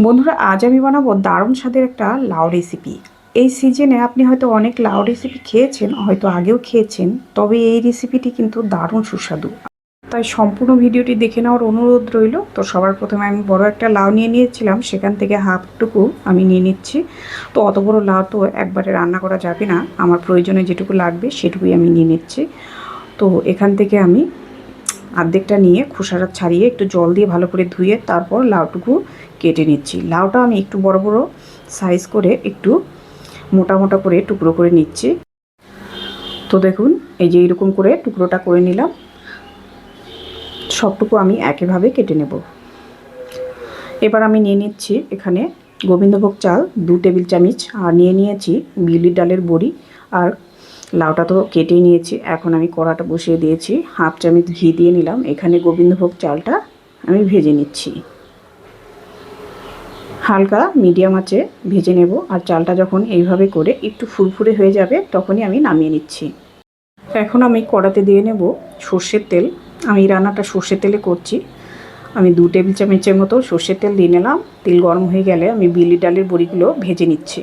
বন্ধুরা, আজ আমি বানাবো দারুণ স্বাদের একটা লাউ রেসিপি। এই সিজনে আপনি হয়তো অনেক লাউ রেসিপি খেয়েছেন, হয়তো আগেও খেয়েছেন, তবে এই রেসিপিটি কিন্তু দারুণ সুস্বাদু। তাই সম্পূর্ণ ভিডিওটি দেখে নেওয়ার অনুরোধ রইল। তো সবার প্রথমে আমি বড় একটা লাউ নিয়ে নিয়েছিলাম, সেখান থেকে হাফটুকু আমি নিয়ে নিচ্ছি। তো অত বড় লাউ তো একবারে রান্না করা যাবে না, আমার প্রয়োজনে যেটুকু লাগবে সেটুকুই আমি নিয়ে নিচ্ছি। তো এখান থেকে আমি অর্ধেকটা নিয়ে খোসাটা ছাড়িয়ে একটু জল দিয়ে ভালো করে ধুয়ে তারপর লাউটুকু কেটে নিচ্ছি। লাউটা আমি একটু বড় বড় সাইজ করে একটু মোটা মোটা করে টুকরো করে নিচ্ছি। তো দেখুন, এই যে এইরকম করে টুকরোটা করে নিলাম। সবটুকু আমি একইভাবে কেটে নেব। এবার আমি নিয়ে নিচ্ছি এখানে গোবিন্দভোগ চাল 2 টেবিল চামচ, আর নিয়ে নিয়েছি বিউলির ডালের বড়ি, আর লাউটা তো কেটেই নিয়েছি। এখন আমি কড়াটা বসিয়ে দিয়েছি, হাফ চামচ ঘি দিয়ে নিলাম। এখানে গোবিন্দভোগ চালটা আমি ভেজে নিচ্ছি, হালকা মিডিয়াম আঁচে ভেজে নেব। আর চালটা যখন এইভাবে করে একটু ফুরফুরে হয়ে যাবে তখনই আমি নামিয়ে নিচ্ছি। এখন আমি কড়াতে দিয়ে নেব সর্ষের তেল। আমি রান্নাটা সর্ষের তেলে করছি। আমি 2 টেবিল চামচের মতো সর্ষের তেল দিয়ে নিলাম। তেল গরম হয়ে গেলে আমি বিউলির ডালের বড়িগুলো ভেজে নিচ্ছি।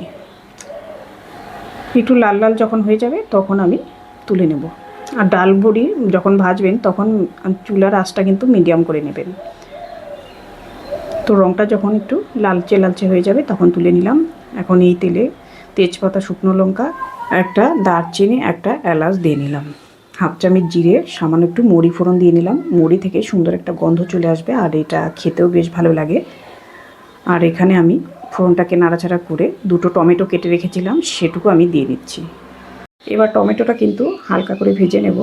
একটু লাল লাল যখন হয়ে যাবে তখন আমি তুলে নেব। আর ডাল বড়ি যখন ভাজবেন তখন চুলার আঁচটা কিন্তু মিডিয়াম করে নেবেন। তো রঙটা যখন একটু লালচে লালচে হয়ে যাবে তখন তুলে নিলাম। এখন এই তেলে তেজপাতা, শুকনো লঙ্কা, একটা দারচিনি, একটা এলাচ দিয়ে নিলাম। হাফ চামচ জিরে, সামান্য একটু মৌরি ফোড়ন দিয়ে নিলাম। মৌরি থেকে সুন্দর একটা গন্ধ চলে আসবে, আর এটা খেতেও বেশ ভালো লাগে। আর এখানে আমি ফোড়নটাকে নাড়াচাড়া করে 2টো টমেটো কেটে রেখেছিলাম, সেটুকু আমি দিয়ে দিচ্ছি। এবার টমেটোটা কিন্তু হালকা করে ভেজে নেব।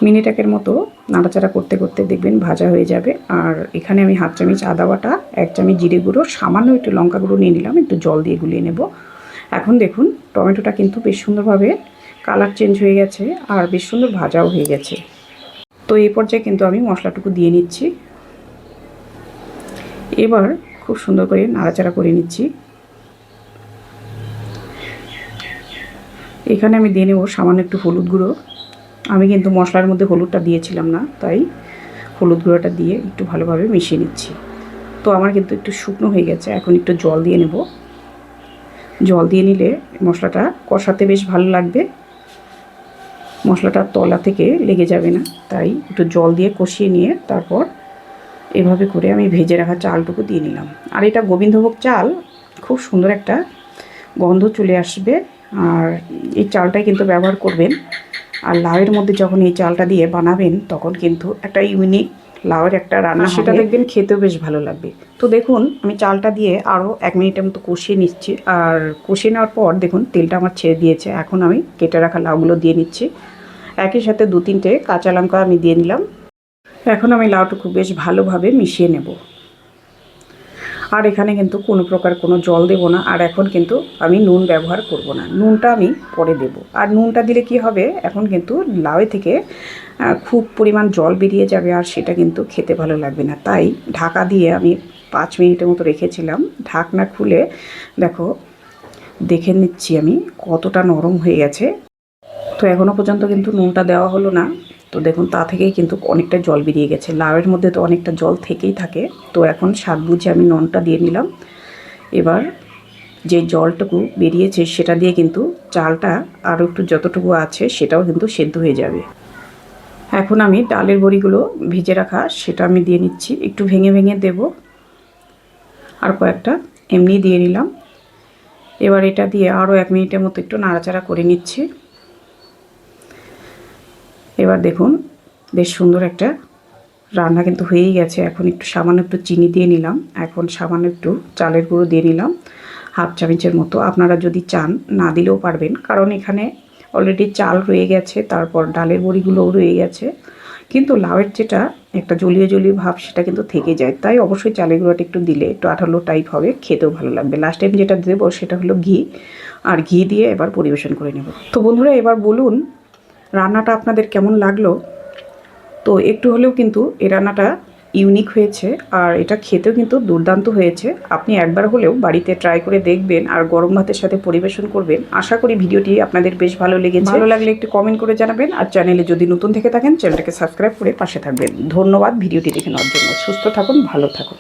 মিনিটেকের মতো নাড়াচাড়া করতে করতে দেখবেন ভাজা হয়ে যাবে। আর এখানে আমি হাফ চামচ আদা বাটা, 1 চামচ জিরে গুঁড়ো, সামান্য একটু লঙ্কা গুঁড়ো নিয়ে নিলাম। একটু জল দিয়ে গুলিয়ে নেব। এখন দেখুন টমেটোটা কিন্তু বেশ সুন্দরভাবে কালার চেঞ্জ হয়ে গেছে, আর বেশ সুন্দর ভাজাও হয়ে গেছে। তো এই পর্যায়ে কিন্তু আমি মশলাটুকু দিয়ে নিচ্ছি। এবার খুব সুন্দর করে নাড়াচাড়া করে নিচ্ছি। এখানে আমি দিয়ে নেব সামান্য একটু হলুদ গুঁড়ো। আমি কিন্তু মশলার মধ্যে হলুদটা দিয়েছিলাম না, তাই হলুদ গুঁড়োটা দিয়ে একটু ভালোভাবে মিশিয়ে নিচ্ছি। তো আমার কিন্তু একটু শুকনো হয়ে গেছে, এখন একটু জল দিয়ে নেব। জল দিয়ে নিলে মশলাটা কষাতে বেশ ভালো লাগবে, মশলাটা তলা থেকে লেগে যাবে না। তাই একটু জল দিয়ে কষিয়ে নিয়ে তারপর এভাবে করে আমি ভেজে রাখা চালটুকু দিয়ে নিলাম। আর এটা গোবিন্দভোগ চাল, খুব সুন্দর একটা গন্ধ চলে আসবে। আর এই চালটাই কিন্তু ব্যবহার করবেন। আর লাউয়ের মধ্যে যখন এই চালটা দিয়ে বানাবেন তখন কিন্তু একটা ইউনিক লাউয়ের একটা রান্না, সেটা দেখবেন খেতেও বেশ ভালো লাগবে। তো দেখুন আমি চালটা দিয়ে আরও 1 মিনিটের মতো কষিয়ে নিচ্ছি। আর কষিয়ে নেওয়ার পর দেখুন তেলটা আমার ছেড়ে দিয়েছে। এখন আমি কেটে রাখা লাউগুলো দিয়ে নিচ্ছি। একই সাথে 2-3টে কাঁচা লঙ্কা আমি দিয়ে নিলাম। এখন আমি লাউটুকু বেশ ভালোভাবে মিশিয়ে নেব। আর এখানে কিন্তু কোনো প্রকার কোনো জল দেব না। আর এখন কিন্তু আমি নুন ব্যবহার করব না, নুনটা আমি পরে দেব। আর নুনটা দিলে কি হবে, এখন কিন্তু লাউ থেকে খুব পরিমাণ জল বেরিয়ে যাবে, আর সেটা কিন্তু খেতে ভালো লাগবে না। তাই ঢাকা দিয়ে আমি 5 মিনিটের মতো রেখেছিলাম। ঢাকনা খুলে দেখো, দেখে নিচ্ছি আমি কতটা নরম হয়ে গেছে। তো এখনও পর্যন্ত কিন্তু নুনটা দেওয়া হলো না। তো দেখুন তা থেকেই কিন্তু অনেকটা জল বেরিয়ে গেছে। লাউয়ের মধ্যে তো অনেকটা জল থেকেই থাকে। তো এখন স্বাদ বুঝে আমি নুনটা দিয়ে নিলাম। এবার যে জলটুকু বেরিয়েছে সেটা দিয়ে কিন্তু চালটা আরও একটু যতটুকু আছে সেটাও কিন্তু সেদ্ধ হয়ে যাবে। এখন আমি ডালের বড়িগুলো ভেজে রাখা সেটা আমি দিয়ে নিচ্ছি। একটু ভেঙে ভেঙে দেব, আর কয়েকটা এমনি দিয়ে নিলাম। এবার এটা দিয়ে আরও 1 মিনিটের মতো একটু নাড়াচাড়া করে নিচ্ছি। এবার দেখুন বেশ সুন্দর একটা রান্না কিন্তু হয়েই গেছে। এখন একটু সামান্য একটু চিনি দিয়ে নিলাম। এখন সামান্য একটু চালের গুঁড়ো দিয়ে নিলাম, হাফ চামচের মতো। আপনারা যদি চান না দিলেও পারবেন, কারণ এখানে অলরেডি চাল রয়ে গেছে, তারপর ডালের বড়িগুলোও রয়ে গেছে। কিন্তু লাউয়ের যেটা একটা জলীয় জলীয় ভাব সেটা কিন্তু থেকে যায়, তাই অবশ্যই চালের গুঁড়োটা একটু দিলে একটু আঠালো টাইপ হবে, খেতেও ভালো লাগবে। লাস্ট টাইম যেটা দেবো সেটা হলো ঘি, আর ঘি দিয়ে এবার পরিবেশন করে নেব। তো বন্ধুরা এবার বলুন রান্নাটা আপনাদের কেমন লাগলো। তো একটু হলেও কিন্তু এই রান্নাটা ইউনিক হয়েছে, আর এটা খেতেও কিন্তু দুর্দান্ত হয়েছে। আপনি একবার হলেও বাড়িতে ট্রাই করে দেখবেন, আর গরম ভাতের সাথে পরিবেশন করবেন। আশা করি ভিডিওটি আপনাদের বেশ ভালো লেগেছে। ভালো লাগলে একটু কমেন্ট করে জানাবেন, আর চ্যানেলে যদি নতুন থেকে থাকেন চ্যানেলটাকে সাবস্ক্রাইব করে পাশে থাকবেন। ধন্যবাদ ভিডিওটি দেখে নেওয়ার জন্য। সুস্থ থাকুন, ভালো থাকুন।